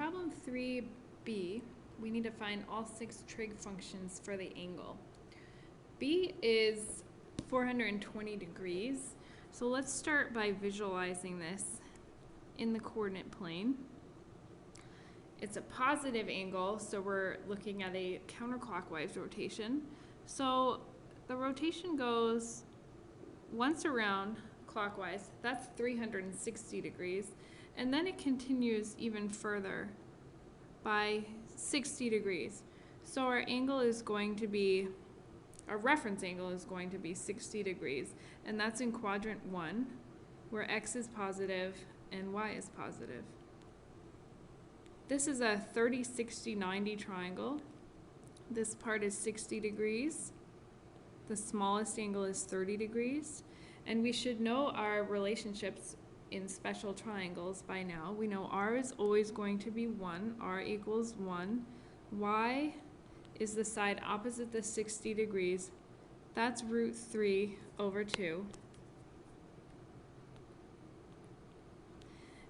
problem 3b, we need to find all 6 trig functions for the angle. B is 420 degrees, so let's start by visualizing this in the coordinate plane. It's a positive angle, so we're looking at a counterclockwise rotation. So the rotation goes once around clockwise, that's 360 degrees, and then it continues even further by 60 degrees. So our angle is going to be, our reference angle is going to be 60 degrees, and that's in quadrant 1, where x is positive and y is positive. This is a 30, 60, 90 triangle. This part is 60 degrees. The smallest angle is 30 degrees. And we should know our relationships in special triangles by now. We know r is always going to be 1. R equals 1. Y is the side opposite the 60 degrees. That's root 3 over 2.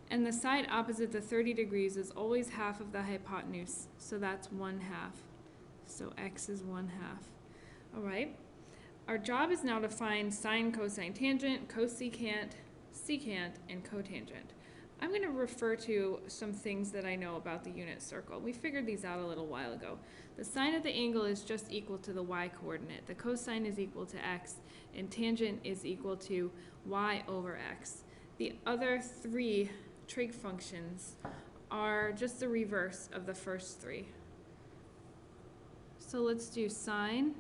And the side opposite the 30 degrees is always half of the hypotenuse, so that's 1/2. So x is 1/2. All right. Our job is now to find sine, cosine, tangent, cosecant, secant, and cotangent. I'm going to refer to some things that I know about the unit circle. We figured these out a little while ago. The sine of the angle is just equal to the y coordinate. The cosine is equal to x, and tangent is equal to y over x. The other 3 trig functions are just the reverse of the first 3. So let's do sine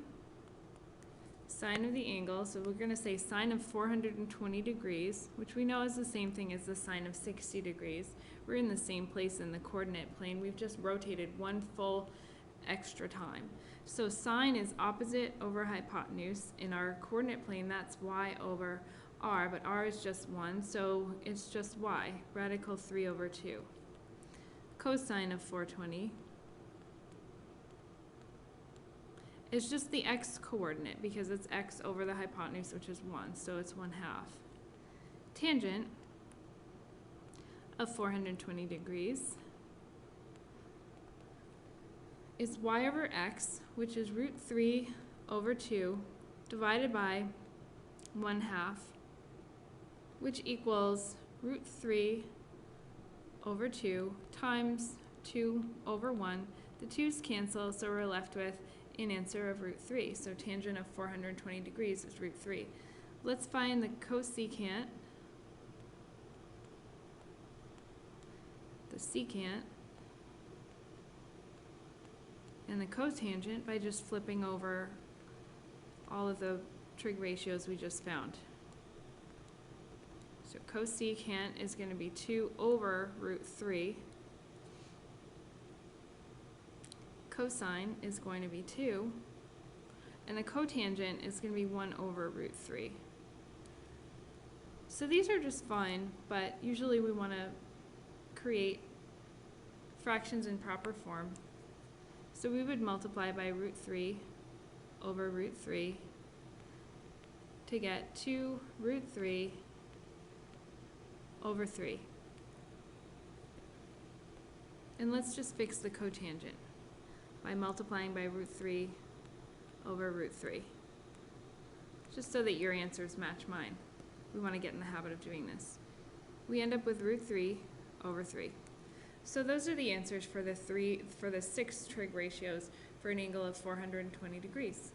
of the angle. So we're going to say sine of 420 degrees, which we know is the same thing as the sine of 60 degrees. We're in the same place in the coordinate plane. We've just rotated one full extra time. So sine is opposite over hypotenuse. In our coordinate plane, that's y over r, but r is just 1, so it's just y, radical 3 over 2. Cosine of 420 is just the x coordinate because it's x over the hypotenuse, which is 1, so it's 1/2. Tangent of 420 degrees is y over x, which is root 3 over 2 divided by 1/2, which equals root 3 over 2 times 2 over 1. The 2's cancel, so we're left with an answer of root 3. So tangent of 420 degrees is root 3. Let's find the cosecant, the secant, and the cotangent by just flipping over all of the trig ratios we just found. So cosecant is going to be 2 over root 3. Cosine is going to be 2. And the cotangent is going to be 1 over root 3. So these are just fine, but usually we want to create fractions in proper form. So we would multiply by root 3 over root 3 to get 2 root 3 over 3. And let's just fix the cotangent by multiplying by root 3 over root 3. Just so that your answers match mine. We want to get in the habit of doing this. We end up with root 3 over 3. So those are the answers for the 6 trig ratios for an angle of 420 degrees.